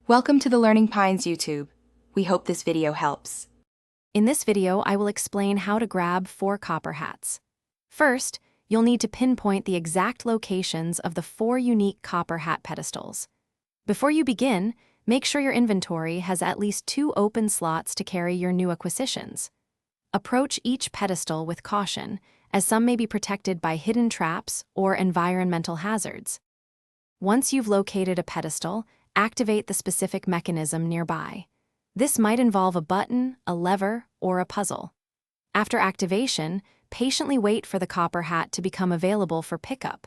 Welcome to the Learning Pines YouTube. We hope this video helps. In this video, I will explain how to grab 4 copper hats. First, you'll need to pinpoint the exact locations of the 4 unique copper hat pedestals. Before you begin, make sure your inventory has at least 2 open slots to carry your new acquisitions. Approach each pedestal with caution, as some may be protected by hidden traps or environmental hazards. Once you've located a pedestal, activate the specific mechanism nearby. This might involve a button, a lever, or a puzzle. After activation, patiently wait for the copper hat to become available for pickup.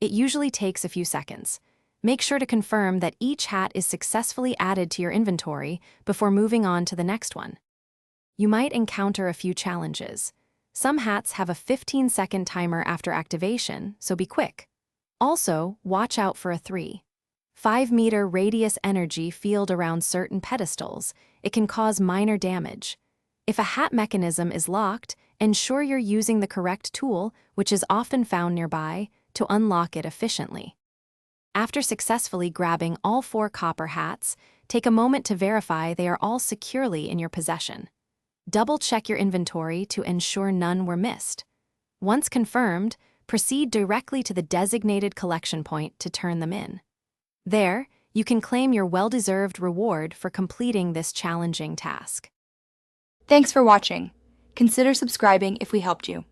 It usually takes a few seconds. Make sure to confirm that each hat is successfully added to your inventory before moving on to the next one. You might encounter a few challenges. Some hats have a 15-second timer after activation, so be quick. Also, watch out for a 3.5-meter radius energy field around certain pedestals. It can cause minor damage. If a hat mechanism is locked, ensure you're using the correct tool, which is often found nearby, to unlock it efficiently. After successfully grabbing all 4 copper hats, take a moment to verify they are all securely in your possession. Double-check your inventory to ensure none were missed. Once confirmed, proceed directly to the designated collection point to turn them in. There, you can claim your well-deserved reward for completing this challenging task. Thanks for watching. Consider subscribing if we helped you.